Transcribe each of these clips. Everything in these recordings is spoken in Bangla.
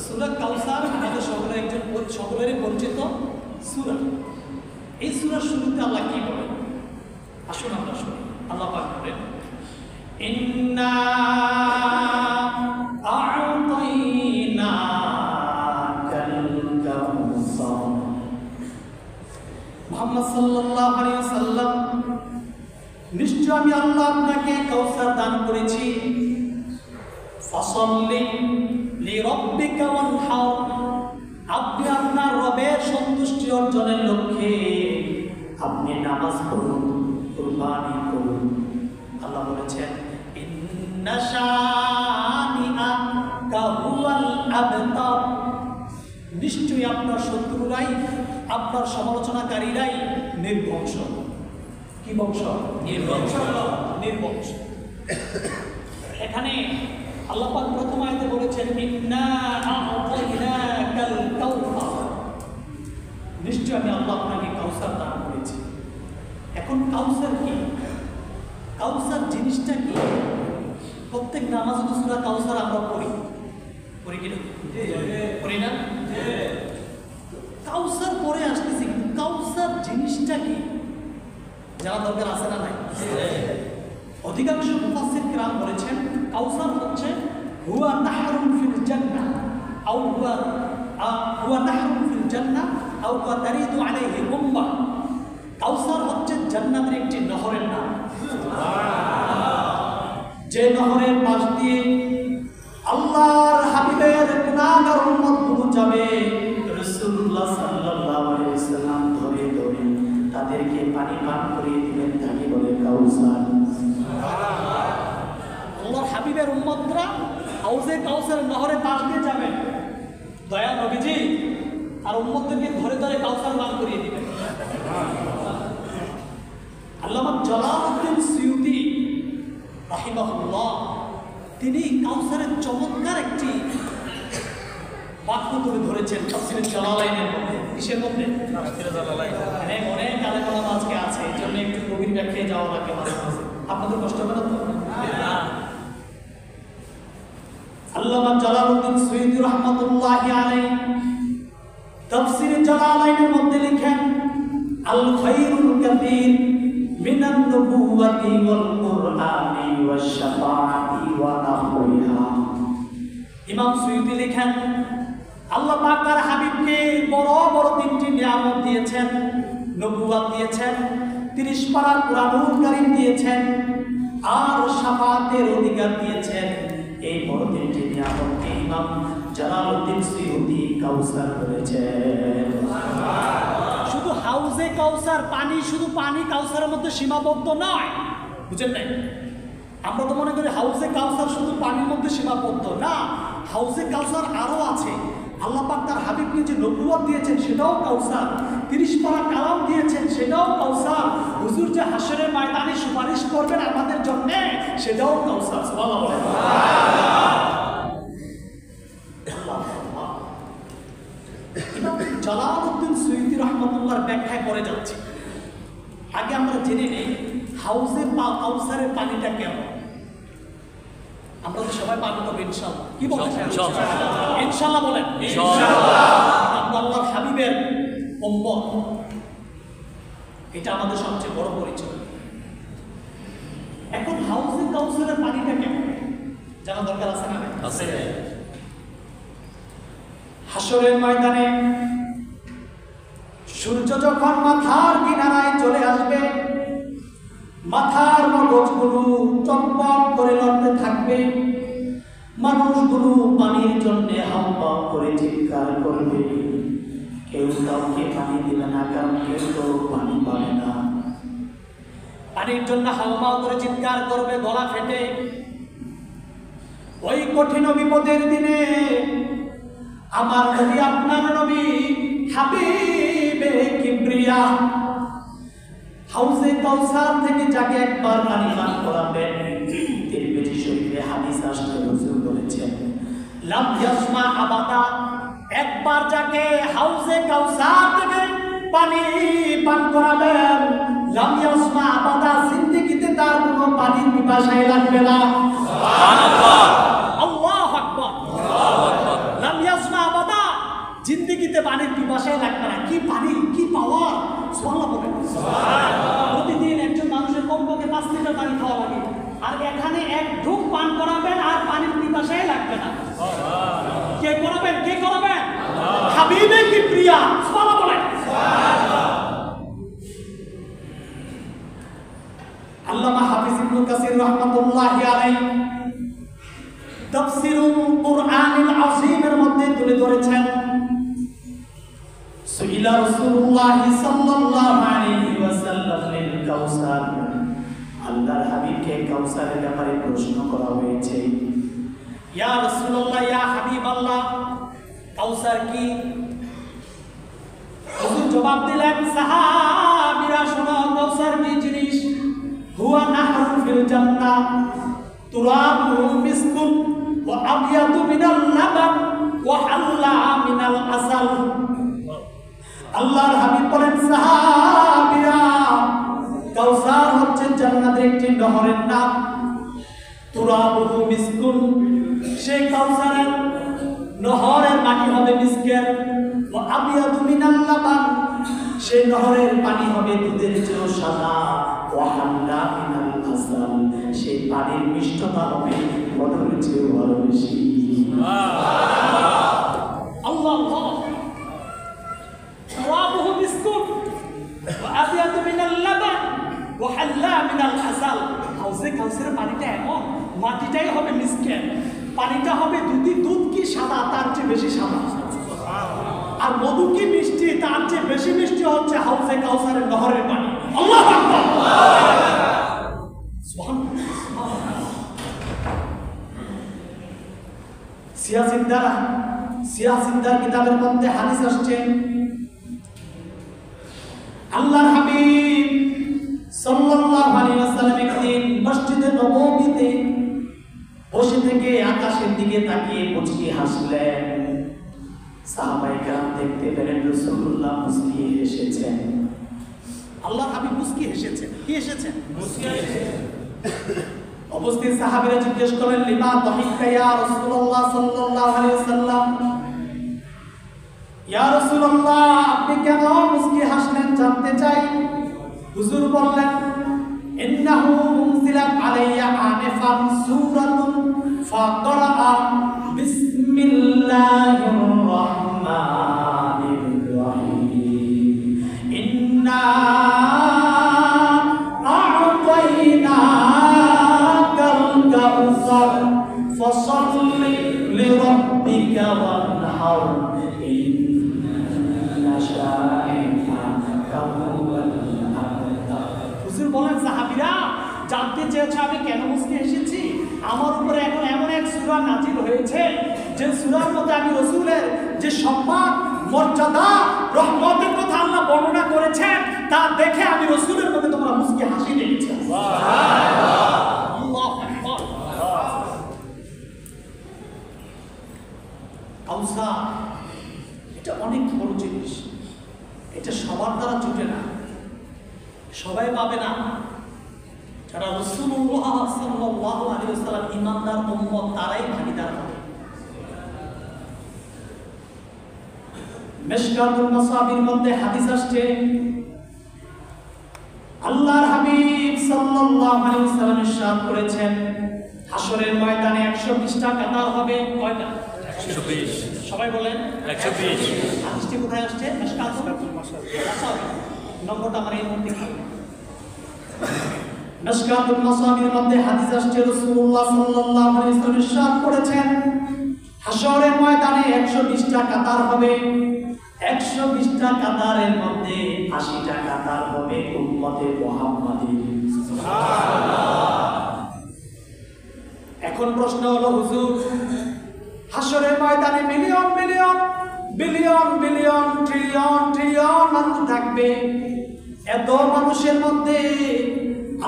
সূরা কাউসার আমাদের সকলেরই পরিচিত সূরা। এই সূরার শুরুতে আল্লাহ কি বলেন আসুন আমরা শুনি। আল্লাহ পাক বলেন ইন্না আ'তাইনাকাল কাউসার। মুহাম্মদ সাল্লাল্লাহু আলাইহি ওয়াসাল্লাম, নিশ্চয় আমি আল্লাহ আপনাকে কাউসার দান করেছি। ফাসাল্লি লিরাব্বিকা ওয়ানহার, আপনি আপনার রবের সন্তুষ্টি অর্জনের লক্ষ্যে আপনি নামাজ পড়ুন, কুরবানি করুন। আল্লাহ বলেছেন ইন্না শানিআকা হুয়াল আবতার, নিশ্চয়ই আপনার শত্রুরাই, আপনার সমালোচনাকারীরাই নির্বংশ। কি বংশ? নির্বংশ। নির্বংশ। এখানে আল্লাহ পাক প্রথম আয়াতে বলেছেন ইন্না আ'তাইনাকাল কাউসার, নিশ্চয় আমি আল্লাহ আপনাকে কাউসার দান করেছি। এখন কাউসার কি? কাউসার জিনিসটা কি? প্রত্যেক নামাজে তো সূরা কাউসার আমরা পড়ি কি না? পড়ি না? কাউসার পরে আসতেছি, কিন্তু কাউসার জিনিসটা কি জানা দরকার আছে না নাই? অধিকাংশ মুফাসসির কিরাম বলেছেন কাউসার হচ্ছে হুয়া নাহরুন ফিল জান্নাহ আও হুয়া নাহরুন ফিল জান্নাহ আও হুয়া তারিদু আলাইহি উম্মাহ। কাউসার হচ্ছে জান্নাতের একটি নহরের নাম, যে নহরের পাশ দিয়ে আল্লাহর হাবিবের গুনাহগার উম্মতগুলো যাবে। রাসূলুল্লাহ সাল্লাল্লাহু আলাইহি ওয়াসাল্লাম ধরে ধরে তাদেরকে পানি পান করিয়ে দিবেন, তাকে বলে কাউসার। আল্লাহর হাবিবের উম্মতরা হাউজে কাউসার নহরের পাশ দিয়ে যাবেন, দয়া নবীজি আর উম্মতদেরকে ধরে ধরে কাউসার পান করিয়ে দিবেন। আল্লামা জালালউদ্দিন সুয়ুতী রাহিমাহুল্লাহ তিনি কাউসারের চমৎকার একটি বাক্য তুলে ধরেছেন তাফসীরে জালালাইনের মধ্যে। কিসের মধ্যে? তাফসীরে জালালাইন। এখানে অনেক আলেম আজকে আছে, এই জন্য একটু গভীর ব্যাখ্যায় যাওয়া লাগে মাঝে মাঝে। আপনাদের কষ্ট হবে না তো? আল্লামা জালালউদ্দিন সুয়ুতী রাহমাতুল্লাহি আলাইহি তাফসীরে জালালাইনের মধ্যে লিখেন আল খায়রুল কাসীর মিনান নবুওয়াতি ওয়াল কুরআনি ওয়াশ শাফাআতি ওয়া নাহওয়িহা। ইমাম সুয়ুতী লিখেন আল্লাহ পাক তার হাবিবকে বড় বড় তিনটি নিয়ামত দিয়েছেন, নবুয়ত দিয়েছেন, 30 পারার কুরআনুল কারীম দিয়েছেন, আর শাফাআতের অধিকার দিয়েছেন। এই বড় তিনটি নিয়ামতকে ইমাম জালালউদ্দিন সুয়ুতী কাউসার বলেছেন। শুধু হাউজে কাউসার পানি, শুধু পানি কাউসারের মধ্যে সীমাবদ্ধ নয়, বুঝেন নাই? আমরা তো মনে করি হাউজে কাউসার শুধু পানির মধ্যে সীমাবদ্ধ না, হাউজে কাউসার আরো আছে। আল্লাহ পাক তার হাবিবকে যে নবুয়ত দিয়েছেন সেটাও কাউসার, 30 পারা কালাম দিয়েছেন সেটাও কাউসার, হুজুর যে হাশরের ময়দানে সুপারিশ করবেন আমাদের জন্য সেটাও কাউসার। সুবহানাল্লাহ। ইমাম জালালউদ্দিন সুয়ুতী রাহমাতুল্লাহর ব্যাখ্যায় পড়ে যাচ্ছি। আগে আমরা জেনে নেই হাউজে কাউসারের পানিটা কেমন। আমরা তো সবাই পান করবো ইনশাআল্লাহ। কি বলেন? ইনশাআল্লাহ বলেন। আমরা আল্লাহর হাবিবের উম্মত, এটা আমাদের সবচেয়ে বড় পরিচয়। এখন হাউজে কাউসারের পানিটা কেমন জানা দরকার আছে না? আছে। হাশরের ময়দানে সূর্য যখন মাথার কিনারায় চলে আসবে, মাথার মগজগুলো চকচক করে লড়তে থাকবে, মানুষগুলো পানির জন্য হাম্পা করে চিৎকার করবে। কেউ কাউকে পানি দিবে না, কারণ কেউ তো পানি পাবে না। পানির জন্য হাম্পা করে চিৎকার করবে, গলা ফেটে। ওই কঠিন বিপদের দিনে আমার নবী, আপনার নবী হাবিবে কিবরিয়া হাউজে কাউসার থেকে যাকে একবার পানি পান করাবেন, তিরমিজি শরীফে হাদিস আসছে, রাসূল বলেছেন লাম ইয়াসমা আবাদা, একবার যাকে হাউজে কাউসার থেকে পানি পান করাবেন, লাম ইয়াসমা আবাদা, জিন্দেগিতে তার কোনো পানির পিপাসাই লাগবে না। সুবহানাল্লাহ, আল্লাহু আকবার, আল্লাহু আকবার। লাম ইয়াসমা পানির পিপাসাই লাগবে না। কি পানি, কি পাওয়ার! সুবহানাল্লাহ বলেন। প্রতিদিন একজন মানুষের কমপক্ষে 5 লিটার পানি খাওয়া লাগে, আর এখানে এক ঢুক পান করাবেন আর পানির পিপাসাই লাগবে না। কে করাবেন? কে করাবেন? হাবিবে কি প্রিয়া! সুবহানাল্লাহ বলেন। আল্লামা হাফিজ ইবনে কাসির রাহমাতুল্লাহি আলাইহি তাফসীরুল কুরআনিল আযীমের মধ্যে তুলে ধরেছেন, সুইলা রাসূলুল্লাহ সাল্লাল্লাহু আলাইহি ওয়াসাল্লাম লিল কাউসার, আল্লাহর হাবিবকে কাউসারের ব্যাপারে প্রশ্ন করা হয়েছে। ইয়া রাসূলুল্লাহ, ইয়া হাবিবাল্লাহ, কাউসার কি? হুজুর জবাব দিলেন, সাহাবীরা শোনো, কাউসার কি জিনিস? হুয়া নাহরুন ফিল জান্নাহ তুরাবু মিসকুন ওয়া আবয়াদু মিনাল লাবান ওয়া হাল্লা মিনাল আসাল। আল্লাহর হাবিব বলেন, সাহাবীরা, কাউসার হচ্ছে জান্নাতের একটি নহরের নাম। তুরাবু মিসকুন, সেই কাউসারের নহরের পানি হবে মিসকের। ওয়া আবয়াদু মিনাল লাবান, সেই নহরের পানি হবে দুধের চেয়েও সাদা। ওয়া হাল্লা মিনাল আসাল, সেই পানির মিষ্টতা হবে মধুর চেয়েও আরো বেশি। আল্লাহ তুরাবুহু মিসকুন ওয়া আবয়াদু মিনাল লাবান ওয়া হাল্লা মিনাল আসাল। কাউসারের পানিটা এমন, মাটিটাই হবে মিসকের, পানিটা হবে দুধ কি সাদা, তার চেয়ে বেশি সাদা। আর মধু কি মিষ্টি, তার চেয়ে বেশি মিষ্টি হচ্ছে হাউজে কাউসারের নহরের পানি। আল্লাহু আকবার। সুবহানাল্লাহ। সিয়াসিদ্দার কিতাবের মধ্যে হাদিস আসছে, আল্লাহর হাবিব সাল্লাল্লাহু আলাইহি ওয়াসাল্লাম একদিন মসজিদে নববীতে বসে থেকে আকাশের দিকে তাকিয়ে মুচকি হাসলেন। সাহাবায়ে কেরাম দেখতে পেলেন রাসূলুল্লাহ মুচকি হেসেছেন। আল্লাহর হাবিব মুচকি হেসেছেন। কি হেসেছেন? মুচকি হেসেছেন। উপস্থিত সাহাবীরা জিজ্ঞেস করলেন, লিমা দাহিকা ইয়া রাসূলুল্লাহ সাল্লাল্লাহু আলাইহি ওয়াসাল্লাম, ইয়া রাসূলুল্লাহ, আপনি কেন মুচকি হাসলেন জানতে চাই। হুজুর বললেন, ইন্নাহু উনজিলাত আলাইয়া আনিফান সূরাতুন ফাকরা বিসমিল্লাহির রাহমানির রাহিম, ইন্না আ'তাইনাকাল কাউসার ফাসাল্লি লিরাব্বিকা ওয়ানহার ইন্না শানিআকা হুয়াল আবতার। হুজুর বলেন, সাহাবীরা জানতে চেয়েছে আমি কেন মুচকি এসেছি। আমার উপরে এখন এমন এক সূরা নাজিল হয়েছে, যে সূরার মধ্যে আমি রাসূলের যে সম্মান, মর্যাদা, রহমতের কথা আল্লাহ বর্ণনা করেছেন, তা দেখে আমি রাসূলের মধ্যে তোমরা মুচকি হাসি দেখেছি। সুবহানাল্লাহ। আল্লাহু আকবার। কাউসার এটা অনেক বড় জিনিস, এটা সবার দ্বারা জুটে না, সবাই পাবে না। যারা রাসূলুল্লাহ সাল্লাল্লাহু আলাইহি ওয়াসাল্লাম ঈমানদার উম্মত, তারাই ভাগীদার হবে। মিশকাতুল মাসাবির মধ্যে হাদিস আসছে, আল্লাহর হাবিব সাল্লাল্লাহু আলাইহি ওয়াসাল্লাম ইরশাদ করেছেন, হাশরের ময়দানে 120টা কাতার হবে। কয়টা? 120। সবাই বলেন 120। হাদিসটি কোথায় আসছে? মিশকাতুল মাসাবি। নম্বরটা আমার এই মুহূর্তে খাবে। মিশকাতুল মাসাবির মধ্যে হাদিস আসছে, রাসূলুল্লাহ সাল্লাল্লাহু আলাইহি ওয়াসাল্লাম ইরশাদ করেছেন, হাশরের ময়দানে 120টা কাতার হবে। 120টা কাতারের মধ্যে 80টা কাতার হবে উম্মতে মুহাম্মাদী। সুবহানাল্লাহ। এখন প্রশ্ন হলো, হুজুর, হাশরের ময়দানে million million billion billion trillion trillion মানুষ থাকবে, এত মানুষের মধ্যে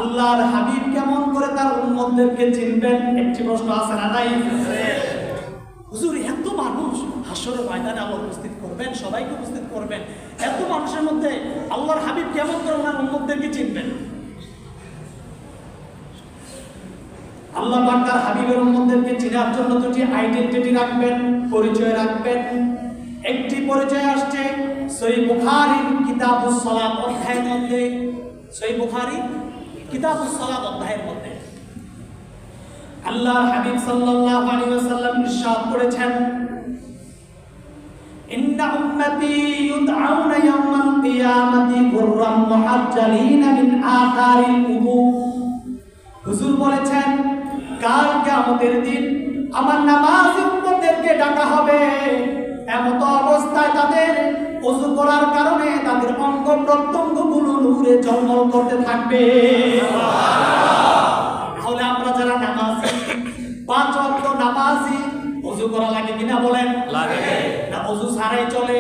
আল্লাহর হাবিব কেমন করে তার উম্মতদেরকে চিনবেন? একটি প্রশ্ন আছে না নাই? হুজুর, এত মানুষ হাশরের ময়দানে আল্লাহ উপস্থিত করবেন, সবাইকে উপস্থিত করবেন, এত মানুষের মধ্যে আল্লাহর হাবিব কেমন করে ওনার উম্মতদেরকে চিনবেন? আল্লাহ পাক তার হাবিবের উম্মতদেরকে চেনার জন্য দুটি আইডেন্টিটি রাখবেন, পরিচয় রাখবেন। একটি পরিচয় আসছে সহিহ বুখারীর কিতাবুস সালাত অধ্যায়ের মধ্যে, সহিহ বুখারী কিতাবুস সালাত অধ্যায়ের মধ্যে আল্লাহর হাবিব সাল্লাল্লাহু আলাইহি ওয়াসাল্লাম ইরশাদ করেছেন, ইন্না উম্মতি ইউদআউনা ইয়াওমাল কিয়ামাতি গুররাম মুহাজ্জালিনা মিন আথারিল উযু। হুজুর বলেছেন, কাল কিয়ামতের দিন আমার নামাজি উম্মতদেরকে ডাকা হবে, এমত অবস্থায় তাদের ওযু করার কারণে তাদের অঙ্গ প্রত্যঙ্গগুলো নূরে ঝলমল করতে থাকবে। তাহলে আমরা যারা নামাজি, 5 ওয়াক্ত নামাজি, ওযু করা লাগে কিনা বলেন? লাগে। না ওযু ছাড়াই চলে?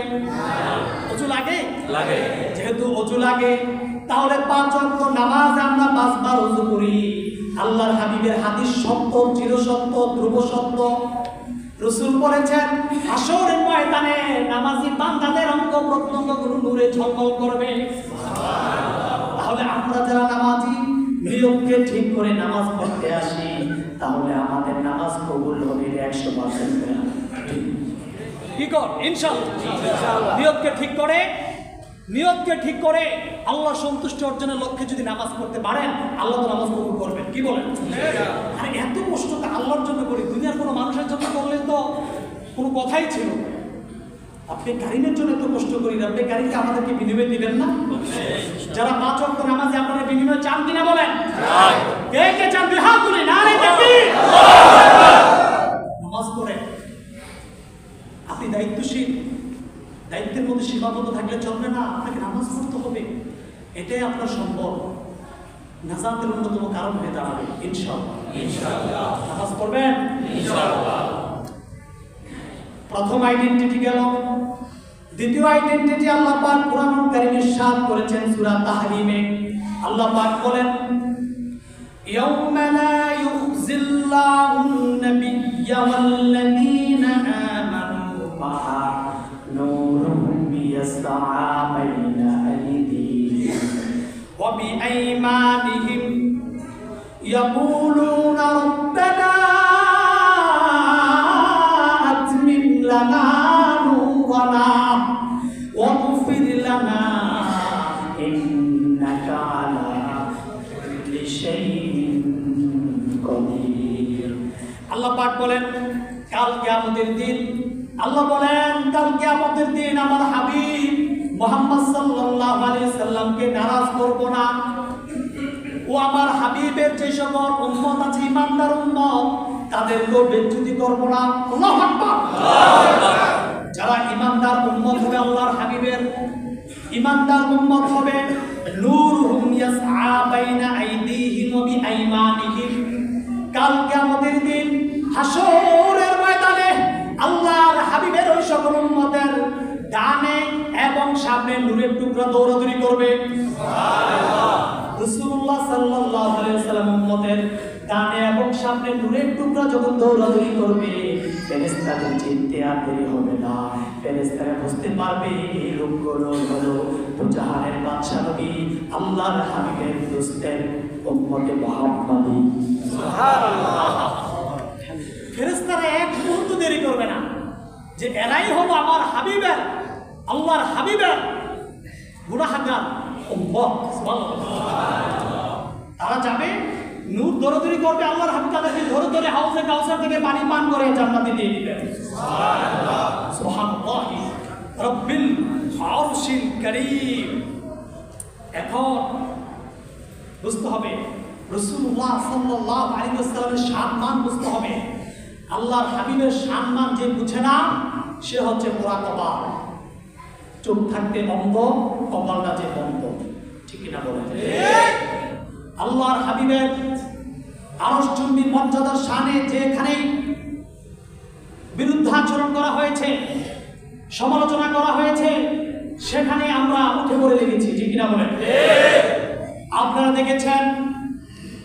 ওযু লাগে? লাগে। যেহেতু ওযু লাগে, তাহলে 5 ওয়াক্ত নামাজে আমরা 5 বার ওযু করি। আল্লাহর হাবিবের হাদিস সত্য, চিরসত্য, ধ্রুব সত্য। রাসূল বলেছেন, হাশরের ময়দানে নামাজি বান্দাদের অঙ্গ প্রত্যঙ্গগুলো নূরে ঝলমল করবে। তাহলে আমরা যারা নামাজি, নিয়মকে ঠিক করে নামাজ পড়তে আসি, তাহলে আমাদের নামাজ কবুল হবে 100%। কি কর? ইনশাআল্লাহ। নিয়তকে ঠিক করে আল্লাহ সন্তুষ্টি অর্জনের লক্ষ্যে যদি নামাজ পড়তে পারেন, আল্লাহ তো নামাজ কবুল করবেন। কি বলেন? আরে এত কষ্ট তো আল্লাহর জন্য করি, দুনিয়ার কোনো মানুষের জন্য করলে তো কোনো কথাই ছিল না। আপনি কারিমের জন্য এত কষ্ট করি, আপনি কারিমকে আমাদেরকে বিনিময় দিবেন না? যারা 5 ওয়াক্ত নামাজে আপনারা বিনিময় চান কিনা বলেন? কে কে চান? দুই হাত তুলে নারে তাকবীর। নামাজ পড়ে আপনি দায়িত্বশীল, দায়িত্বের মধ্যে সীমাবদ্ধ থাকলে চলবে না, আপনাকে নামাজ পড়তে হবে। এটাই আপনার সম্পদ, নাজাতের অন্যতম কারণ হয়ে দাঁড়াবে। ইনশাআল্লাহ নামাজ পড়বেন ইনশাআল্লাহ। প্রথম আইডেন্টিটি গেল। দ্বিতীয় আইডেন্টিটি আল্লাহ পাক কুরআনুল কারীমে ইরশাদ করেছেন সূরা তাহরিমে। আল্লাহ পাক বলেন, ইয়াউমা লা ইউখজিল্লাহুন নাবিয়্যা ওয়াল্লাযীনা আমানু মা'আ নূরুহুম ইয়াসআ বাইনা আইদিহিম ওয়া বিআইমানিহিম ইয়াকুলুনা রাব্বানা আতমিম লানা নূরানা ওয়াগফির লানা ইন্নাকা আলা কুল্লি শাইইন কাদির। আল্লাহ পাক বলেন, কাল কিয়ামতের দিন, আল্লাহ বলেন কাল কিয়ামতের দিন আমার হাবিব মুহাম্মদ সাল্লাল্লাহু আলাইহি সাল্লামকে নারাজ করব না। ও আমার হাবিবের যে সকল উম্মত আছে, ইমানদার উম্মত, তাদেরকে বেজ্জতি করব না। আল্লাহু আকবার। যারা ইমানদার উম্মত হবে, আল্লাহর হাবিবের ইমানদার উম্মত হবে, নূরুহুম ইয়াসআ বাইনা আইদিহিম ওয়া বিআইমানিহিম। কাল কিয়ামতের দিন হাশরের ময়দানে আল্লাহর হাবিবের ওই সকল উম্মতের ডানে এবং সামনে নূরের টুকরা দৌড়াদৌড়ি করবে। সুবহানাল্লাহ। রাসূলুল্লাহ সাল্লাল্লাহু আলাইহি ওয়াসাল্লাম উম্মতের ডানে এবং সামনে নূরের টুকরা যখন দৌড়াদৌড়ি করবে, ফেরেশতাদের চিনতে আর দেরি হবে না। ফেরেশতারা বুঝতে পারবে এই লোকগুলো হলো জাহানের বাদশা নবী আল্লাহর হাবিবের দোস্তের উম্মতে মুহাম্মাদি। সুবহানাল্লাহ। ফেরেশতারা এক মুহূর্ত দেরি করবে না, যে এরাই হলো আমার হাবিবের, আল্লাহর হাবিবের গুনাহগার উম্মত। সুবহানাল্লাহ। তারা যাবে, নূর দৌড়াদৌড়ি করবে, আল্লাহর হাবিব তাদেরকে ধরে ধরে হাউজে কাউসার থেকে পানি পান করে জান্নাতে দিয়ে দিবেন। সুবহানাল্লাহ। সুবহানাল্লাহি রাব্বিল আরশিল কারীম। এখন বুঝতে হবে রাসূলুল্লাহ সাল্লাল্লাহু আলাইহি ওয়াসাল্লামের সম্মান বুঝতে হবে। আল্লাহর হাবিবের সম্মান যে বুঝে না, সে হচ্ছে মুরাকাবা। চোখ থাকতে অন্ধ, কপালটা যে বন্ধ। ঠিক কিনা বলেন? আল্লাহর হাবিবের আরশচুম্বী মর্যাদার শানে যেখানে বিরুদ্ধাচরণ করা হয়েছে, সমালোচনা করা হয়েছে, সেখানে আমরা উঠে পড়ে লেগেছি। ঠিক কিনা বলেন? আপনারা দেখেছেন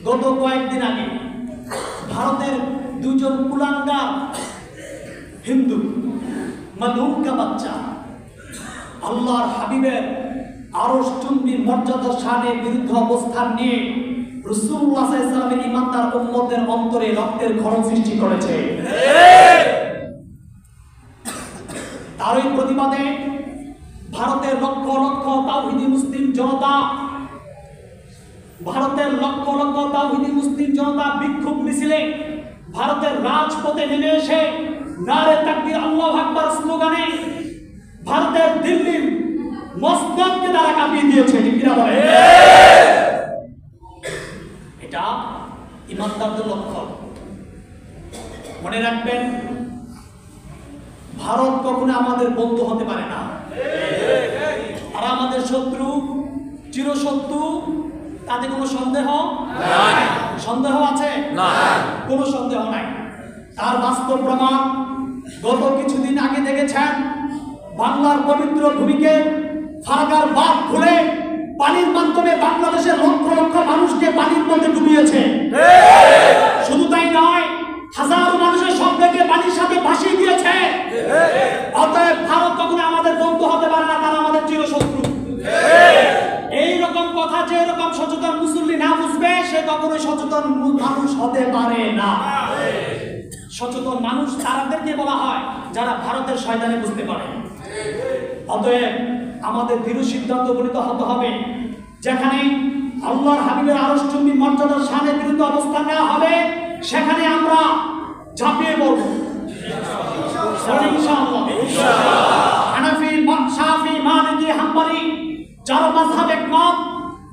গত কয়েকদিন আগে ভারতের দুজন কুলাঙ্গার হিন্দু মালুমকা বাচ্চা আল্লাহর হাবিবের আরশচুম্বী মর্যাদার শানে বিরুদ্ধে অবস্থান নিয়ে রাসূলুল্লাহ সাল্লাল্লাহু আলাইহি ওয়াসাল্লামের ঈমানদার উম্মতের অন্তরে রক্তের ক্ষরণ সৃষ্টি করেছে। তারই প্রতিবাদে ভারতের লক্ষ লক্ষ তাওহীদি মুসলিম জনতা বিক্ষোভ মিছিলে ভারতের রাজপথে নেমে এসে নারে তাকবীর আল্লাহু আকবার স্লোগানে ভারতের দিল্লির মসনদকে তারা কাঁপিয়ে দিয়েছে। কিনা বলে? এটা ইমানদারদের লক্ষণ। মনে রাখবেন, ভারত কখনো আমাদের বন্ধু হতে পারে না, আর আমাদের শত্রু, চিরশত্রু। তাতে কোনো সন্দেহ নাই। সন্দেহ আছে? না, কোনো সন্দেহ নাই। তার বাস্তব প্রমাণ গত কিছুদিন আগে দেখেছেন, বাংলার পবিত্র ভূমিকে ফারাকার বাঁধ খুলে পানির মাধ্যমে বাংলাদেশের লক্ষ লক্ষ মানুষকে পানির মধ্যে ডুবিয়েছে। শুধু তাই নয়, হাজারো মানুষের সঙ্গে পানির সাথে ভাসিয়ে দিয়েছে। অতএব ভারত কখনো আমাদের বন্ধু হতে পারে না, তারা আমাদের চিরশত্রু। এইরকম কথা যে এরকম সচেতন মুসল্লি না বুঝবে, সে কখনোই সচেতন মানুষ হতে পারে না। সচেতন মানুষ তাদেরকে বলা হয় যারা ভারতের শয়তানি বুঝতে পারে। অতএব আমাদের দৃঢ় সিদ্ধান্ত উপনীত হতে হবে, যেখানে আল্লাহর হাবিবের আরশচুম্বী মর্যাদার শানের বিরুদ্ধে অবস্থান নেওয়া হবে, সেখানে আমরা ঝাঁপিয়ে পড়ব ইনশাআল্লাহ। হানাফি, শাফি, মালিকি, হাম্বলি চার মাযহাব একমত।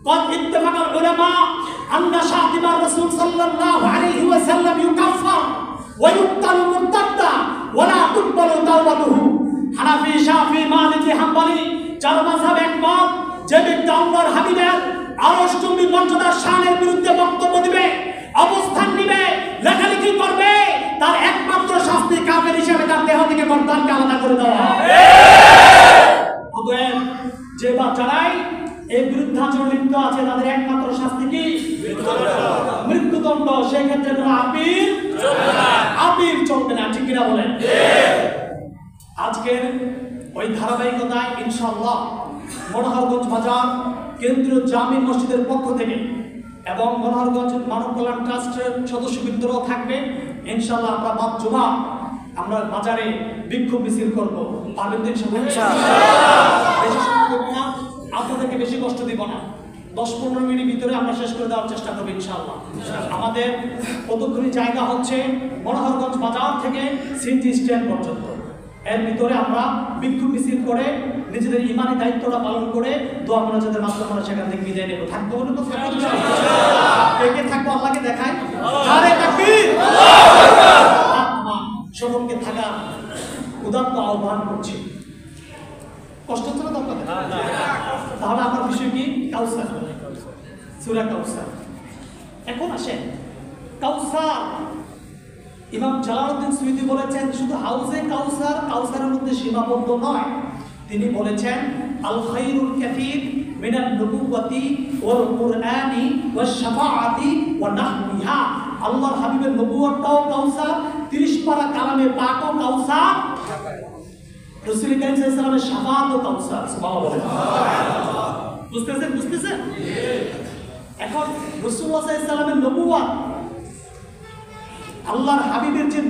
قد اتفق العلماء أن شاتم الرسول صلى الله عليه وسلم يكفر ويقتل مرتدا ولا تقبل توبته। হানাফি, শাফি, মালিকি, হাম্বলি চার মাযহাব একমত, যে ব্যক্তি আল্লাহর হাবিবের আরশচুম্বী মর্যাদার শানের বিরুদ্ধে বক্তব্য দিবে, অবস্থান নিবে, লেখালেখি করবে, তার একমাত্র শাস্তি কাফের হিসেবে তার দেহ থেকে গর্দানকে আলাদা করে দেওয়া। অতএব যে বাচ্চারাই এই বিরুদ্ধাচরণ লিপ্ত আছে, তাদের একমাত্র শাস্তি কি? মৃত্যুদণ্ড। সেক্ষেত্রে কোনো আপিল চলবে না। ঠিক কিনা বলেন? আজকের ওই ধারাবাহিকতায় ইনশাআল্লাহ মনোহরগঞ্জ বাজার কেন্দ্রীয় জামি মসজিদের পক্ষ থেকে এবং মনোহরগঞ্জ মানব কল্যাণ ট্রাস্টের সদস্যবৃন্দরাও থাকবে। ইনশাআল্লাহ আমরা বাদ জুমা আমরা বাজারে বিক্ষোভ মিছিল করবো। পারবেন ইনশাআল্লাহ? আপনাদেরকে বেশি কষ্ট দিব না, 10-15 মিনিট ভিতরে আমরা শেষ করে দেওয়ার চেষ্টা করবো ইনশাআল্লাহ। আমাদের কতক্ষণি জায়গা হচ্ছে মনোহরগঞ্জ বাজার থেকে সিএনজি স্ট্যান্ড পর্যন্ত। এর ভিতরে আমরা বিক্ষোভ মিছিল করে নিজেদের ইমানি দায়িত্বটা পালন করে দোয়া মোনাজাতের মাধ্যমে আমরা সেখান থেকে বিদায় নেব। থাকবো বলে তো থাকবো কে থাকবো আল্লাহকে দেখাই। নারে তাকবীর, সকলকে থাকা উদাত্ত আহ্বান করছি। কষ্ট হচ্ছে না দরকার? তাহলে আমার বিষয় কি? কাউসার, সূরা কাউসার। এখন আসেন, কাউসার ইমাম জালালউদ্দিন সুয়ুতী বলেছেন শুধু হাউজে কাউসার, কাউসারের মধ্যে সীমাবদ্ধ নয়। তিনি বলেছেন আল খায়রুল কাসীর মিনান নবুওয়াতি ওয়াল কুরআনি ওয়াশ শাফাআতি ওয়া নাহবিহা। আল্লাহর হাবিবের নবুয়তটাও কাউসার, 30 পারা কালামে পাকও কাউসার, রাসূল কারীম সাল্লাল্লাহু আলাইহি ওয়াসাল্লামের শাফাআতও কাউসার। সুবহানাল্লাহ। বুঝতেছেন? এখন রাসূলুল্লাহ সাল্লাল্লাহু আলাইহি ওয়াসাল্লামের নবুয়ত, আল্লাহর হাবিবের যে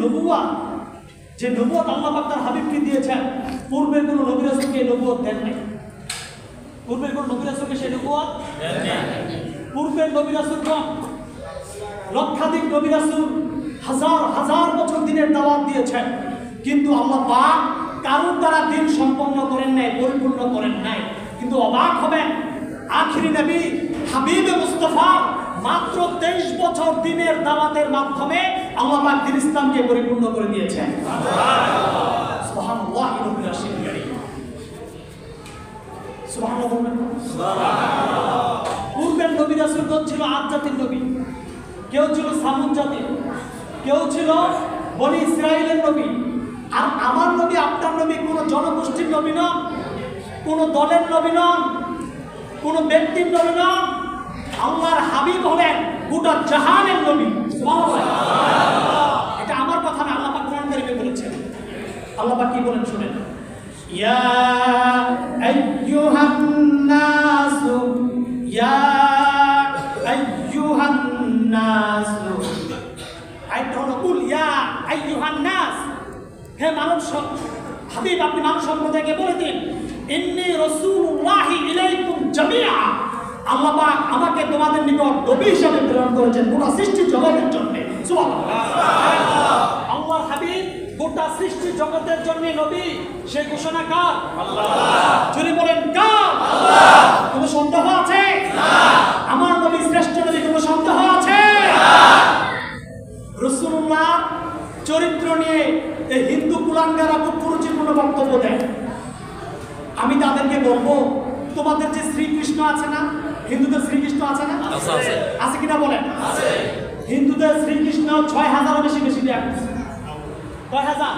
নবুয়ত আল্লাহ পাক তার হাবিবকে দিয়েছেন, পূর্বের কোন নবী রাসূলকে এই নবুয়ত দেন নাই। পূর্বের কোন নবী রাসূলকে সেই নবুয়ত দেন নাই। পূর্বের নবী রাসূলগণ লক্ষাধিক নবী রাসূল হাজার হাজার বছর দিনের দাওয়াত দিয়েছেন, কিন্তু আল্লাহ পাক কারোর দ্বারা দিন সম্পন্ন করেন নাই, পরিপূর্ণ করেন নাই। কিন্তু অবাক হবেন, আখিরি নবী হাবিবে মুস্তাফা মাত্র 23 বছর দিনের দাওয়াতের মাধ্যমে আল্লাহ পাক দ্বীন ইসলামকে পরিপূর্ণ করে দিয়েছেন। সুবহানাল্লাহ। পূর্বের নবী রাসূলগণ ছিল আদ জাতির নবী, কেউ ছিল সামুদ জাতির, কেউ ছিল বনি ইসরাইলের নবী। আর আমার নবী, আপনার নবী কোন জনগোষ্ঠীর নবী নন, কোন দলের নবী নন, কোন ব্যক্তির নবী নন। আল্লাহর হাবিব হলেন গোটা জাহানের নবী। এটা আমার কথা না, আল্লাহ পাক কোরআন কারীমে বলেছেন। আল্লাহ পাক কি বলেন শুনেন, ইয়া আইয়ুহান নাস, ইয়া আইয়ুহান নাস। আইটা হলো কুল ইয়া আইয়ুহান নাস, হে মানব হাবিব আপনি মানুষ সম্প্রদায়কে বলে দিন, ইন্নী রাসূলুল্লাহি ইলাইকুম জামিআ, আল্লাহ পাক আমাকে তোমাদের নিকট নবী হিসেবে প্রেরণ করেছেন গোটা সৃষ্টি জগতের জন্য। সুবহানাল্লাহ। আল্লাহর হাবিব গোটা সৃষ্টি জগতের জন্য নবী, সেই ঘোষণা কার? আল্লাহ। যদি বলেন কার? আল্লাহ। কোনো সন্দেহ আছে? না। আমার নবী শ্রেষ্ঠ নবী, কোনো সন্দেহ আছে? না। রাসূলুল্লাহ চরিত্র নিয়ে এই হিন্দু কুলাঙ্গারা খুব কুরুচিপূর্ণ বক্তব্য দেয়। আমি তাদেরকে বলবো, তোমাদের যে শ্রীকৃষ্ণ আছে না, হিন্দুদের শ্রীকৃষ্ণ আছে না? আছে কিনা বলেন? আছে। হিন্দুদের শ্রীকৃষ্ণ ৬,০০০-এরও বেশি বিয়ে করছে। কয় হাজার?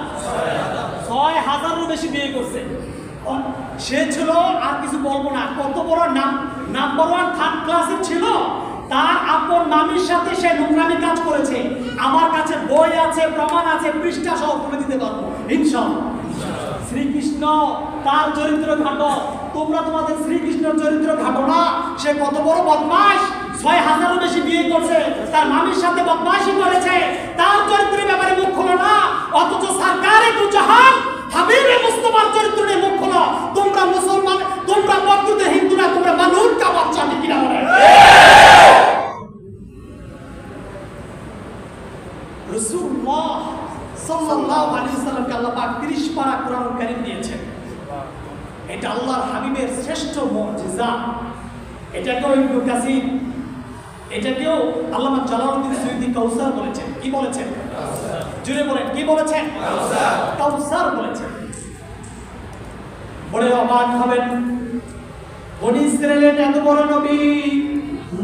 ৬,০০০-এরও বেশি বিয়ে করছে। সে ছিল, আর কিছু বলবো না, কত বড় নাম্বার 1 থার্ড ক্লাসের ছিল। তার আপন নামের সাথে সে নোংরামি কাজ করেছে। আমার কাছে বই আছে, প্রমাণ আছে, পৃষ্ঠা সহ তুলে দিতে পারবো ইনশাআল্লাহ। শ্রীকৃষ্ণ তার চরিত্র ঘাটো, তোমরা তোমাদের শ্রীকৃষ্ণের চরিত্র ঘাটো না। সে কত বড় বদমাশ, ৬,০০০-এরও বেশি বিয়ে করছে, তার মামির সাথে বদমাশি করেছে, তার চরিত্রের ব্যাপারে মুখ খোলো না। অথচ সরকারে দু জাহান হাবিবে মুস্তাফার চরিত্র নিয়ে মুখ খোলো। তোমরা মুসলমান, তোমরা প্রকৃত হিন্দু না, তোমরা মানুষ কা বাচ্চা নাকি না? বলে রাসূলুল্লাহ সাল্লাল্লাহু আলাইহি ওয়াসাল্লামকে আল্লাহ পাক 30 পারা কোরআনুল কারীম দিয়েছেন। এটা আল্লাহর হাবিবের শ্রেষ্ঠ মুজিজা। এটাকেও ইবনে কাসির, এটাকেও আল্লামা জালালউদ্দিন সুয়ুতী কাউসার বলেছেন। কি বলেছেন? জুড়ে বলেন, কি বলেছেন? কাউসার বলেছেন। বলে অবাক হবেন, বনি ইসরাইলের এত বড় নবী,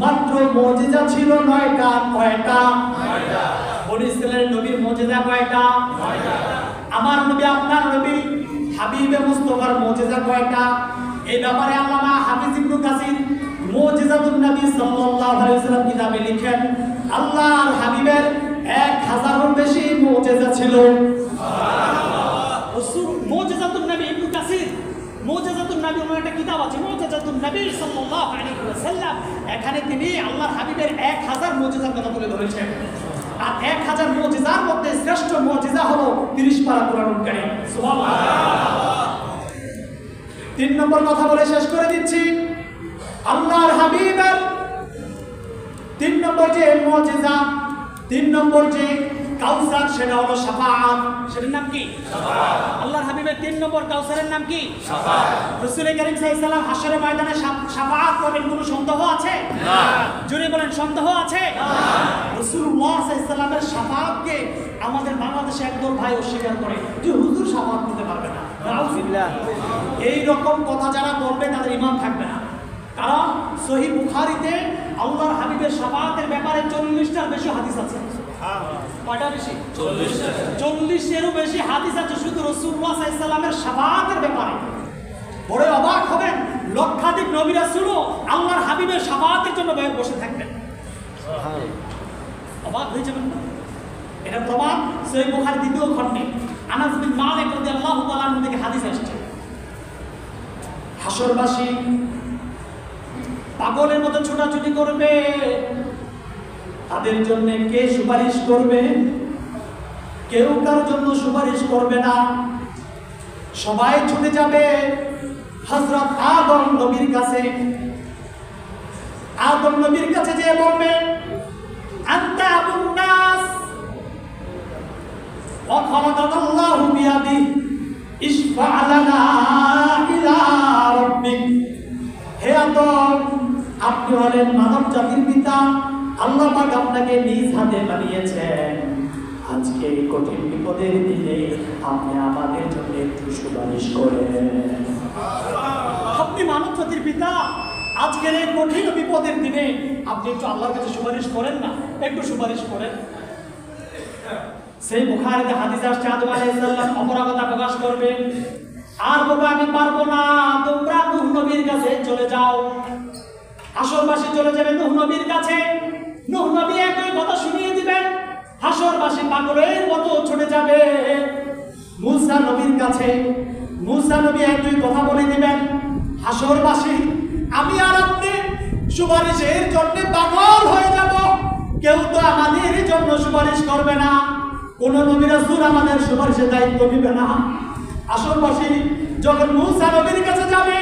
মাত্র মুজিজা ছিল 9টা। কয়টা? 9টা। বনি ইসরাইলের নবীর মুজিজা কয়টা? 9টা। আমার নবী, আপনার নবী হাবিবে মুস্তাফার মুজিজা কয়টা? এই ব্যাপারে আল্লামা হাফিজ ইবনে কাসির মুজিজাতুন নবী সাল্লাল্লাহু আলাইহি ওয়াসাল্লাম কিতাবে লিখেন, আল্লাহর হাবিবের 1000-এরও বেশি মুজিজা ছিল। সুবহানাল্লাহ। রাসূল মুজিজাতুন নবী ইবনে কাসির, মুজিজাতুন নবী ওনার একটা কিতাব আছে, মুজিজাতুন নবী সাল্লাল্লাহু আলাইহি ওয়াসাল্লাম। এখানে তিনি আল্লাহর হাবিবের 1000 মুজিজার কথা তুলে ধরেছেন। আর 1000 মুজিজার মধ্যে শ্রেষ্ঠ মুজিজা হলো 30 পারা কোরআনুল কারীম। সুবহানাল্লাহ। 3 নম্বর কথা বলে শেষ করে দিচ্ছি। আল্লাহর হাবিবের 3 নম্বর যে মুজিজা, 3 নম্বর যে কাউসার, সেটা হলো শাফাআত। সেটার নাম কি? শাফাআত। আল্লাহর হাবিবের 3 নম্বর কাউসারের নাম কি? শাফাআত। রাসূল কারীম সাল্লাল্লাহু আলাইহি ওয়াসাল্লাম হাশরের ময়দানে শাফাআত করবেন, কোনো সন্দেহ আছে? না। জোরে বলেন, সন্দেহ আছে? না। রাসূলুল্লাহ সাল্লাল্লাহু আলাইহি ওয়াসাল্লামের শাফাআতকে আমাদের বাংলাদেশে একদল ভাই অস্বীকার করে যে হুজুর শাফাআত করতে পারবে না। নাউযুবিল্লাহ। এই রকম কথা যারা বলবে তাদের ঈমান থাকবে না। কারণ সহিহ বুখারীতে আল্লাহর হাবিবের শাফাআতের ব্যাপারে 40টার বেশি হাদিস আছে। কয়টা বেশি? 40-এরও বেশি হাদিস আছে শুধু রাসূলুল্লাহ সাল্লাল্লাহু আলাইহি ওয়াসাল্লামের শাফাআতের ব্যাপারে। বড় অবাক হবেন, লক্ষাধিক নবী রাসূলও আল্লাহর হাবিবের শাফাআতের জন্য বসে থাকবেন। অবাক হয়ে যাবেন না? এটা প্রমাণ সহিহ বুখারী 2য় খণ্ডে আনাস বিন মালিক রাদিয়াল্লাহু তাআলা আনহু থেকে হাদিস আসছে। হাশরবাসী পাগলের মতো ছোটাছুটি করবে, তাদের জন্য কে সুপারিশ করবে? কেউ কারোর জন্য সুপারিশ করবে না। সবাই ছুটে যাবে হযরত আদম নবীর কাছে। আদম নবীর কাছে যেয়ে বলবে, আনতা আবুন নাস ওয়া খালাকাল্লাহু বিয়াদিহি ইশফা' লানা ইলা রাব্বিক। হে আদম, আপনি হলেন মানব জাতির পিতা, আল্লাহ পাক আপনাকে নিজ হাতে বানিয়েছেন। আজকে এই কঠিন বিপদের দিনে আপনি আমাদের জন্য একটু সুপারিশ করেন। আপনি মানব জাতির পিতা, আজকের এই কঠিন বিপদের দিনে আপনি একটু আল্লাহর কাছে সুপারিশ করেন না? একটু সুপারিশ করেন। সেই বুখারীতে হাদিস আসছে, আদম আলাইহিস সালাম অপরাগতা প্রকাশ করবেন, আর বলবে আমি পারবো না, তোমরা নূহ নবীর কাছে চলে যাও। হাশরবাসী চলে যাবে নূহ নবীর কাছে। নূহ নবী একই কথা শুনিয়ে দিবেন। হাশরবাসী পাগলের মতো ছুটে যাবে মূসা নবীর কাছে। মূসা নবী একই কথা বলে দিবেন। হাশরবাসী আমি আর আপনি সুপারিশের জন্য পাগল হয়ে যাব। কেউ তো আমাদের জন্য সুপারিশ করবে না, কোন নবী রাসূল আমাদের সুপারিশের দায়িত্ব নেবে না। হাসরবাসী যখন মূসা নবীর কাছে যাবে,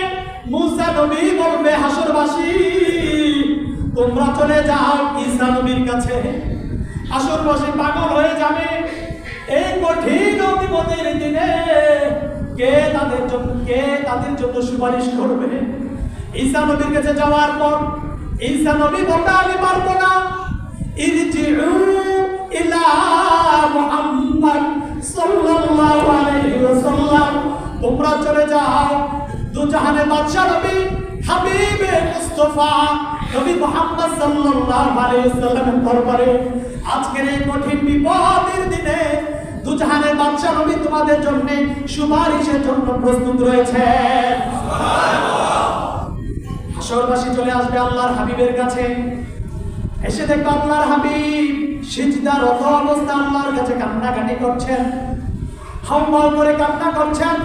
মূসা নবী বলবে হাসরবাসী তোমরা চলে যাও ঈসা নবীর কাছে। হাসরবাসী পাগল হয়ে যাবে। এই কঠিন বিপদের দিনে কে তাদের জন্য সুপারিশ করবে? ঈসা নবীর কাছে যাওয়ার পর ঈসা নবী বলবে আমি পারবো না। ইরজিউ ইলা মুহাম্মদ সাল্লাল্লাহু আলাইহি ওয়াসাল্লাম, তোমরা চলে যাও দুজাহানের বাদশা নবী হাবিবে মুস্তাফা নবী মুহাম্মদ সাল্লাল্লাহু আলাইহি ওয়াসাল্লামের দরবারে। আজকের এই কঠিন বিপদের দিনে দুজাহানের বাদশা নবী তোমাদের জন্য সুপারিশের জন্য প্রস্তুত রয়েছে। সুবহানাল্লাহ। হাসরবাসী চলে আসবে আল্লাহর হাবিবের কাছে। এসে দেখবে আল্লাহর হাবিব সিজদারত অবস্থা আল্লাহর কাছে কান্নাকাটি করছেন, হাউমাউ করে কান্না করছেন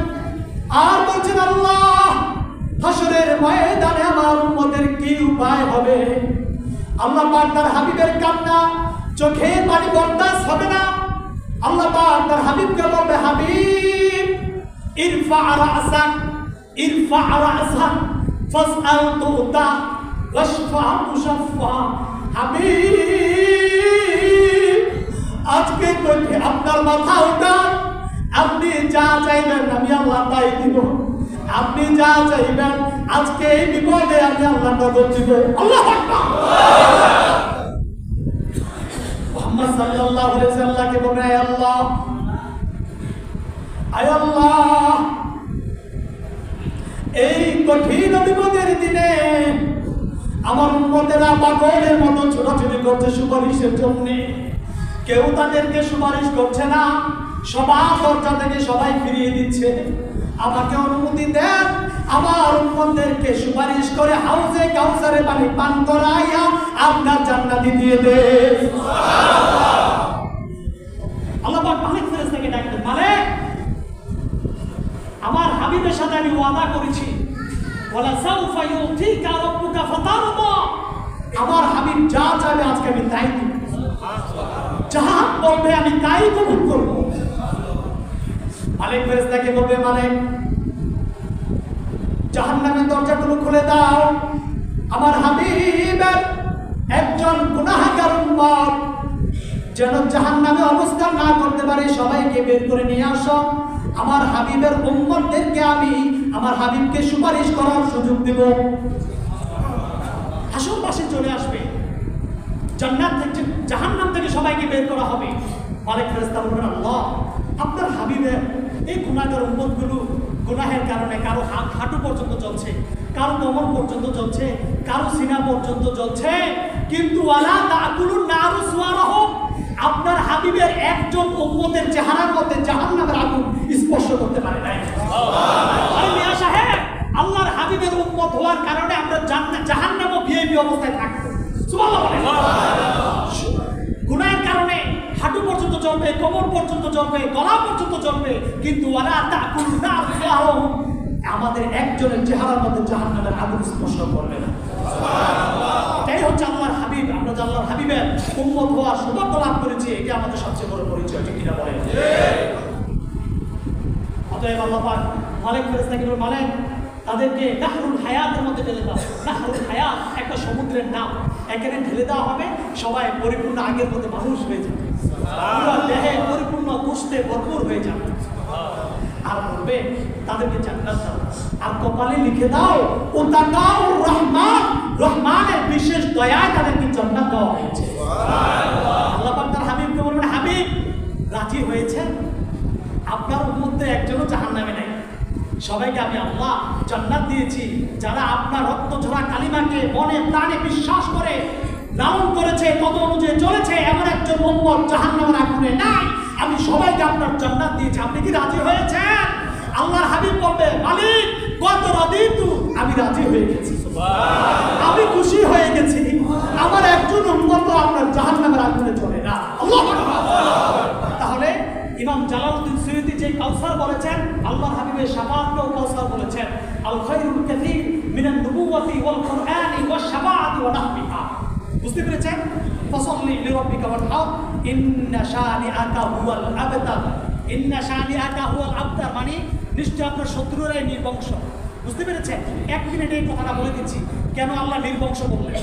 আর বলছেন আল্লাহ হাসরের ময়দানে আমার উম্মতের কি উপায় হবে? আল্লাহ পাক তার হাবিবের কান্না চোখে পানি বরদাস্ত হবে না। আল্লাহ পাক তার হাবিবকে বলবে হাবিব ইরফা রাসাক ফাসআল তুতা ওয়াশফা তুশাফা। হাবিব আজকে কইতে আপনার মাথা উঠান, আপনি যা চাইবেন আমি আল্লাহ তাই দিব। আপনি যা চাইবেন আজকে এই বিপদে আমি আল্লাহ নগদ দিব। আল্লাহু আকবার। মুহাম্মদ সাল্লাল্লাহু আলাইহি ওয়াসাল্লামকে বলে আয় আল্লাহ এই কঠিন বিপদের দিনে আমার উম্মতেরা পাগলের মতো ছোটাছুটি করছে সুপারিশের জন্য। কেউ তাদেরকে সুপারিশ করছে না, সবার দরজা থেকে সবাই ফিরিয়ে দিচ্ছে। আমাকে অনুমতি দেন আমার উম্মতদেরকে সুপারিশ করে হাউজে কাউসারে পানি পান করাইয়া আপনার জান্নাতি দিয়ে দেন। সুবহানাল্লাহ। আল্লাহ পাক মালিক ফেরেশতাকে ডাকলেন, মালিক আমার হাবিবের সাথে আমি ওয়াদা করেছি ওয়ালা সাউফা ইউতিকা রাব্বুকা ফাতারদা, আমার হাবিব যা চাইবে আজকে আমি তাই দিব। যা বলবে আমি তাই কবুল করব। মালিক ফেরেশতাকে বলবে মালিক জাহান্নামের দরজাগুলো খুলে দাও, আমার হাবিবের একজন গুনাহগার উম্মত যেন জাহান্নামে অবস্থান না করতে পারে সবাইকে বের করে নিয়ে আসো। আমার হাবিবের উম্মতদেরকে আমি আমার হাবিবকে সুপারিশ করার সুযোগ দেব। হাসরবাসী চলে আসবে, জান্নাত থেকে জাহান্নাম থেকে সবাইকে বের করা হবে। মালিক ফেরেশতা বলবেন আল্লাহ আপনার হাবিবের এই গুনাহগার উম্মতগুলো গুনাহের কারণে কারো হাঁটু পর্যন্ত জ্বলছে, কারো কোমর পর্যন্ত জ্বলছে, কারো সিনা পর্যন্ত জ্বলছে, কিন্তু ওয়ালা তাকুলুন নারু সুওয়ারাহুম, আপনার হাবিবের একজন উম্মতের চেহারার মধ্যে জাহান্নামের আগুন স্পর্শ করতে পারে নাই। সুবহানাল্লাহ। আরে মিয়া সাহেব আল্লাহর হাবিবের উম্মত হওয়ার কারণে আমরা জাহান্নামও ভিআইপি অবস্থায় থাকবো। সুবহানাল্লাহ। গুনাহের কারণে হাঁটু পর্যন্ত জ্বলবে, কোমর পর্যন্ত জ্বলবে, গলা পর্যন্ত জ্বলবে, কিন্তু ওয়ালা তাকুলুন নারু সুওয়ারাহুম, আমাদের একজনের চেহারার মধ্যে জাহান্নামের আগুন স্পর্শ করবে না। সুবহানাল্লাহ। এটাই হচ্ছে আল্লাহর হাবিব। আমরা আল্লাহর হাবিবের উম্মত হওয়ার সৌভাগ্য লাভ করেছি, এটা আমাদের সবচেয়ে বড় পরিচয়। ঠিক কিনা বলেন? অতএব আল্লাহ পাক মালিক ফেরেশতাকে বলেন মালিক তাদেরকে নাহরুল হায়াতের মধ্যে ঢেলে দাও। নাহরুল হায়াত একটা সমুদ্রের নাম, এখানে ঢেলে দেওয়া হবে, সবাই পরিপূর্ণ আগের মধ্যে মানুষ হয়ে যাবে, পুরো দেহে পরিপূর্ণ গোশতে ভরপুর হয়ে যাবে। আর বলবে তাদেরকে জান্নাত দাও, আর কপালে লিখে দাও উতাকাউর রহমান, রহমানের বিশেষ দয়ায় তাদেরকে জান্নাত দেওয়া হয়েছে। সুবহানাল্লাহ। আল্লাহ পাক তার হাবিবকে বলবেন হাবিব রাজি হয়েছেন? আপনার উম্মতে একজনও জাহান্নামে নাই, সবাইকে আমি আল্লাহ জান্নাত দিয়েছি। যারা আপনার রক্ত ঝরা কালিমাকে মনে প্রাণে বিশ্বাস করে লালন করেছে, তত অনুযায়ী চলেছে, এমন একজন উম্মত জাহান্নামের আগুনে নাই। আমি সবাইকে আপনার জান্নাত দিয়েছি, আপনি কি রাজি হয়েছেন? আল্লাহর হাবিব বলবে মালিক কত রাদিতু, আমি রাজি হয়ে গেছি। সুবহানাল্লাহ। আমি খুশি হয়ে গেছি, আমার একজন উম্মত আপনার জাহান্নামের আগুনে চলে না। আল্লাহু আকবার। তাহলে ইমাম জালালউদ্দিন সুয়ুতী যে কাউসার বলেছেন, আল্লাহর হাবিবের শাফাআতকেও কাউসার বলেছেন। আল খায়রুল কাসীর মিনান নুবুওয়াতি ওয়াল কুরআনি ওয়াশ শাফাআতি ওয়া নাহবিহা। বুঝতে পেরেছেন? ফাসাল্লি লিরাব্বিকা ওয়ানহার ইন্না শানিআকা হুয়াল আবতার। ইন্না শানিআকা হুয়াল আবতার মানে নিশ্চয় আপনার শত্রুরাই নির্বংশ। বুঝতে পেরেছেন? 1 মিনিটে এই কথাটা বলে দিচ্ছি কেন আল্লাহ নির্বংশ বললেন,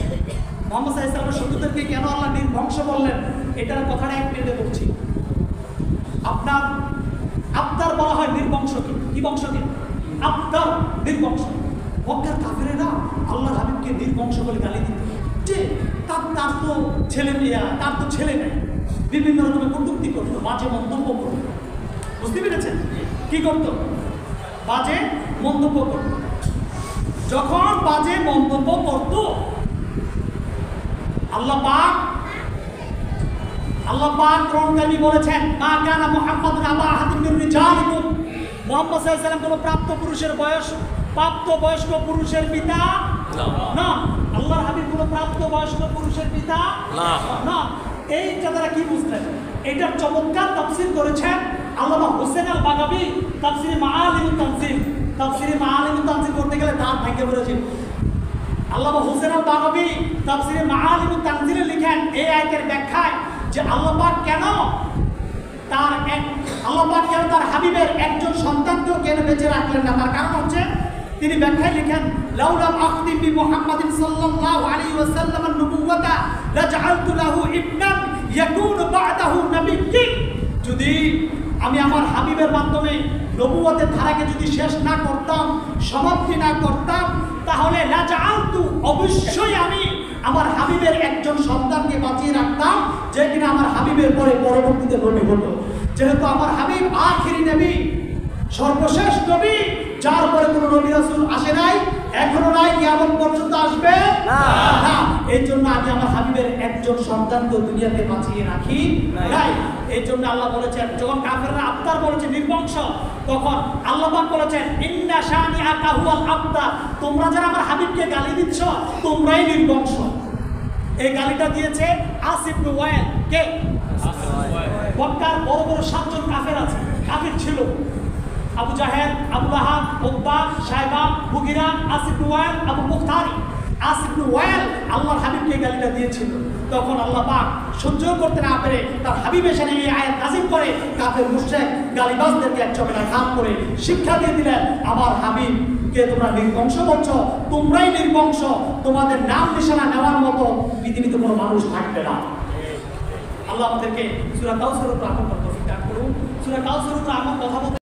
মুহাম্মদ সাল্লাল্লাহু আলাইহি ওয়াসাল্লামের শত্রুদেরকে কেন আল্লাহ নির্বংশ বললেন, এটার কথাটা 1 মিনিটে বলছি। আপনার আবদার বলা হয় নির্বংশকে। কি বংশকে? আবদার, নির্বংশ। মক্কার কাফেরেরা আল্লাহর হাবিবকে নির্বংশ বলে গালি দিত যে তার তো ছেলে নেই, বিভিন্ন রকমের কটূক্তি করতো, বাজে মন্তব্য করতো। বুঝতে পেরেছেন? কি করতো? বাজে মন্তব্য করতো। যখন বাজে মন্তব্য করতো আল্লাহ পাক কোরআনে বলেছেন, মা কানা মুহাম্মাদুন আবা আহাদিন মির রিজালিকুম, মুহাম্মদ সাল্লাল্লাহু আলাইহি ওয়াসাল্লাম কোনো প্রাপ্তবয়স্ক পুরুষের পিতা না। আল্লাহর হাবিব কোনো প্রাপ্তবয়স্ক পুরুষের পিতা না। এইটা তারা কি বুঝলেন? এটার চমৎকার তাফসীর করেছেন আল্লামা হোসেন আল বাগাবী তাফসীরে মাআলিমুত তানজিল। তাফসীরে মাআলিমুত তানজিল করতে গেলে দাঁত ভেঙে পড়েছে। আল্লামা হোসেন আল বাগাবী তাফসীরে মাআলিমুত তানজিলে লিখেন এই আয়াতের ব্যাখ্যায় যে আল্লাহ পাক কেন তার হাবিবের একজন সন্তানকেও কেন বেঁচে রাখলেন না, তার কারণ হচ্ছে তিনি ব্যাখ্যায় লিখেন, লাউলাম আখতিম বি মুহাম্মাদিন সাল্লাল্লাহু আলাইহি ওয়াসাল্লাম আন-নুবুওয়াতা লাজআলতু লাহু ইবনান ইয়াকুনু বা'দাহু নাবিয়্যিন। যদি আমি আমার হাবিবের মাধ্যমে নবুয়তের ধারাকে যদি শেষ না করতাম, সমাপ্তি না করতাম, তাহলে লাজআলতু, অবশ্যই আমি আমার হাবিবের একজন সন্তানকে বাঁচিয়ে রাখতাম যে কিনা আমার হাবিবের পরে পরবর্তীতে নবী হতো। যেহেতু আমার হাবিব আখিরি নবী, সর্বশেষ নবী, যার পরে কোনো নবী রাসূল আসে নাই, এখনো নাই, কিয়ামত পর্যন্ত আসবে না। এই জন্য আমি আমার হাবিবের একজন সন্তানকে দুনিয়াতে বাঁচিয়ে রাখি নাই। এই জন্য আল্লাহ বলেছেন, যখন কাফেররা আবতার বলেছে নির্বংশ, তখন আল্লাহ পাক বলেছেন, ইন্না শানিআকা হুয়াল আবতার, তোমরা যারা আমার হাবিবকে গালি দিচ্ছ তোমরাই নির্বংশ। এই গালিটা দিয়েছে আস ইবনে ওয়াইল। কে? মক্কার বড় বড় 7 জন কাফের ছিল। আবু জাহেল, আবু লাহাব, উতবা, শায়বা, মুগিরা, আস ইবনে ওয়াইল, আবু মুখতারি। আস ইবনে ওয়াইল আল্লাহর হাবিবকে গালিটা দিয়েছিল। তখন আল্লাহ পাক সহ্য করতে না পেরে তার হাবিবের সামনে এই আয়াত নাযিল করে কাফের মুশরিক গালিবাজদেরকে এক চপেটা ঘাত করে শিক্ষা দিয়ে দিলেন, আমার হাবিবকে তোমরা নির্বংশ বলছো, তোমরাই নির্বংশ, তোমাদের নাম নিশানা নেওয়ার মতো পৃথিবীতে কোনো মানুষ থাকবে না। আল্লাহ আমাদেরকে সূরা কাউসারের উপর আমল করতে তৌফিক দান করুন। সূরা কাউসারের উপর আমল কথা বলতে